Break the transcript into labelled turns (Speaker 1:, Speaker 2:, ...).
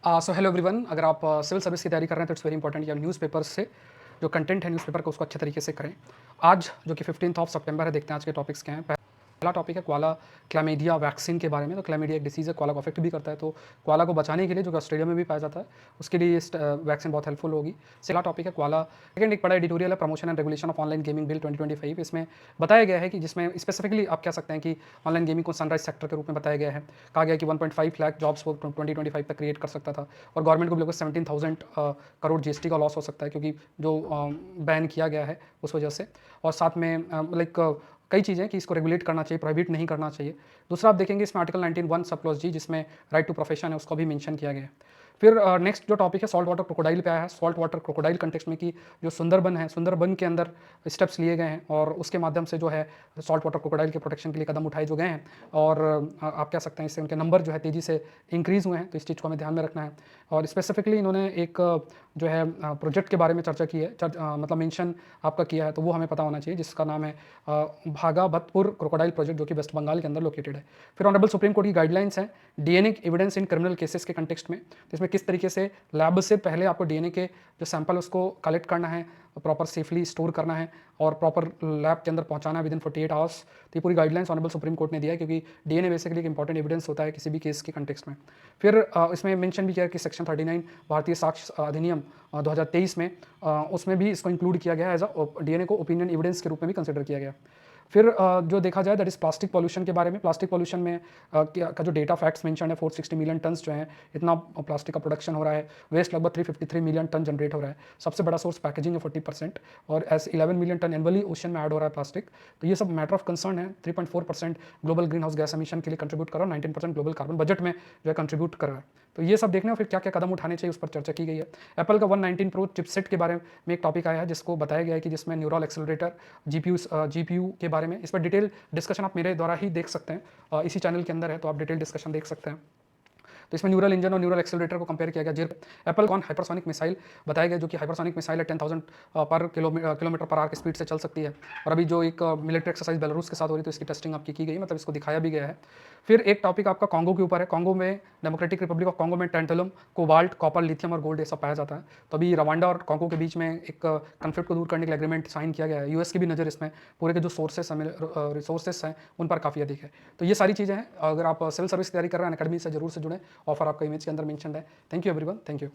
Speaker 1: So hello everyone. अगर आप civil service की तैयारी कर रहे हैं तो इट्स वेरी इंपॉर्टेंट कि आप न्यूज़पेपर्स से जो कंटेंट है न्यूज़पेपर का उसको अच्छे तरीके से करें। आज जो कि 15th ऑफ सितंबर है, देखते हैं आज के टॉपिक्स क्या हैं। पहला टॉपिक है क्वाला क्लैमिडिया वैक्सीन के बारे में। तो क्लैमिडिया एक डिसीज़ है, क्वाला को अफेक्ट भी करता है, तो क्वाला को बचाने के लिए जो कि ऑस्ट्रेलिया में भी पाया जाता है उसके लिए इस वैक्सीन बहुत हेल्पफुल होगी। सेकंड टॉपिक है क्वाला। सेकंड एक बड़ा एडिटोरियल है, promotion and regulation of online gaming bill 2025। इसमें बताया गया है कि जिसमें स्पेसिफिकली आप कह सकते हैं कि ऑनलाइन गेमिंग को सनराइज सेक्टर के रूप में बताया गया है। कहा गया कि 1.5 लाख जॉब्स वो 2025 तक क्रिएट कर सकता था और गवर्नमेंट को भी लगभग 17,000 करोड़ जीएसटी का लॉस हो सकता है, क्योंकि जो बैन किया गया है उस वजह से। और साथ में लाइक कई चीज़ें कि इसको रेगुलेट करना चाहिए, प्रोहिबिट नहीं करना चाहिए। दूसरा आप देखेंगे इसमें आर्टिकल 19(1) सब क्लॉज जी, जिसमें राइट टू प्रोफेशन है, उसको भी मेंशन किया गया है। फिर नेक्स्ट जो टॉपिक है सॉल्ट वाटर क्रोकोडाइल पे आया है। सॉल्ट वाटर क्रोकोडाइल कंटेक्स्ट में कि जो सुंदरबन है, सुंदरबन के अंदर स्टेप्स लिए गए हैं और उसके माध्यम से जो है सॉल्ट वाटर क्रोकोडाइल के प्रोटेक्शन के लिए कदम उठाए जो गए हैं। और आप कह सकते हैं इससे उनके नंबर जो है तेज़ी से इंक्रीज़ हुए हैं, तो इस चीज़ को हमें ध्यान में रखना है। और स्पेसिफिकली इन्होंने एक जो है प्रोजेक्ट के बारे में चर्चा की है, मतलब मेंशन आपका किया है, तो वो हमें पता होना चाहिए, जिसका नाम है भागाभतपुर क्रोकोडाइल प्रोजेक्ट, जो कि वेस्ट बंगाल के अंदर लोकेटेड है। फिर ऑनरेबल सुप्रीम कोर्ट की गाइडलाइंस हैं DNA evidence in criminal cases के कंटेक्स्ट में। तो इसमें किस तरीके से लैब से पहले आपको डीएनए के जो सैंपल उसको कलेक्ट करना है, प्रॉपर सेफली स्टोर करना है और प्रॉपर लैब के अंदर पहुंचाना है विद इन 48 आवर्स। तो ये पूरी गाइडलाइंस ऑनरेबल सुप्रीम कोर्ट ने दिया है, क्योंकि डीएनए बेसिकली एक इंपॉर्टेंट एविडेंस होता है किसी भी केस के कंटेक्स्ट में। फिर इसमें मेंशन भी किया कि सेक्शन 39 भारतीय साक्ष्य अधिनियम 2023 में उसमें भी इसको इंक्लूड किया गया एज अ डीएनए को ओपिनियन एविडेंस के रूप में भी कंसिडर किया गया। फिर जो देखा जाए दैट इज प्लास्टिक पॉल्यूशन के बारे में। प्लास्टिक पॉल्यूशन में का जो डेटा फैक्ट्स मेंशन है 460 मिलियन टन्स जो है इतना प्लास्टिक का प्रोडक्शन हो रहा है। वेस्ट लगभग 353 मिलियन टन जनरेट हो रहा है। सबसे बड़ा सोर्स पैकेजिंग है 40%, और ऐसे 11 मिलियन टन एनुअली ओशन में ऐड हो रहा है प्लास्टिक। तो ये सब मैटर ऑफ कंसर्न है। 3.4% global green house gas emission के लिए कंट्रीब्यूट कर रहा है, 19% ग्लोबल कार्बन बजट में जो है कंट्रीब्यूट कर रहा है। तो ये सब देखने और फिर क्या क्या कदम उठाने चाहिए उस पर चर्चा की गई है। एप्पल का 119 प्रो चिपसेट के बारे में एक टॉपिक आया है, जिसको बताया गया है कि जिसमें न्यूरल एक्सेलरेटर जीपीयू के बारे में, इस पर डिटेल डिस्कशन आप मेरे द्वारा ही देख सकते हैं, इसी चैनल के अंदर है, तो आप डिटेल डिस्कशन देख सकते हैं। तो इसमें न्यूरल इंजन और न्यूरल एक्सेलरेटर को कंपेयर किया गया। जिर एप्पल कॉन हाइपरसोनिक मिसाइल बताया गया, जो कि हाइपरसोनिक मिसाइल है 10,000 पर किलोमीटर पर आवर की स्पीड से चल सकती है। और अभी जो एक मिलिट्री एक्सरसाइज बेलारूस के साथ हो रही है, तो इसकी टेस्टिंग आपकी की गई, मतलब इसको दिखाया भी गया है। फिर एक टॉपिक आपका कॉन्गो के ऊपर है। कॉन्गो में, डेमोक्रेटिक रिपब्लिक ऑफ कॉन्गो में टैंटलम, कोबाल्ट, कॉपर, लिथियम और गोल्ड ये सब पाया जाता है। तो अभी रवांडा और कॉन्गो के बीच में एक कन्फ्लिक्ट को दूर करने के लिए एग्रीमेंट साइन किया गया है। यूएस की भी नज़र इसमें पूरे के जो रिसोर्सेस हैं उन पर काफ़ी अधिक है। तो ये सारी चीज़ें हैं। अगर आप सिविल सर्विस की तैयारी कर रहे हैं, अकेडमी से जरूर से जुड़ें। ऑफर आपका इमेज के अंदर मेंशन है। Thank you everyone, thank you.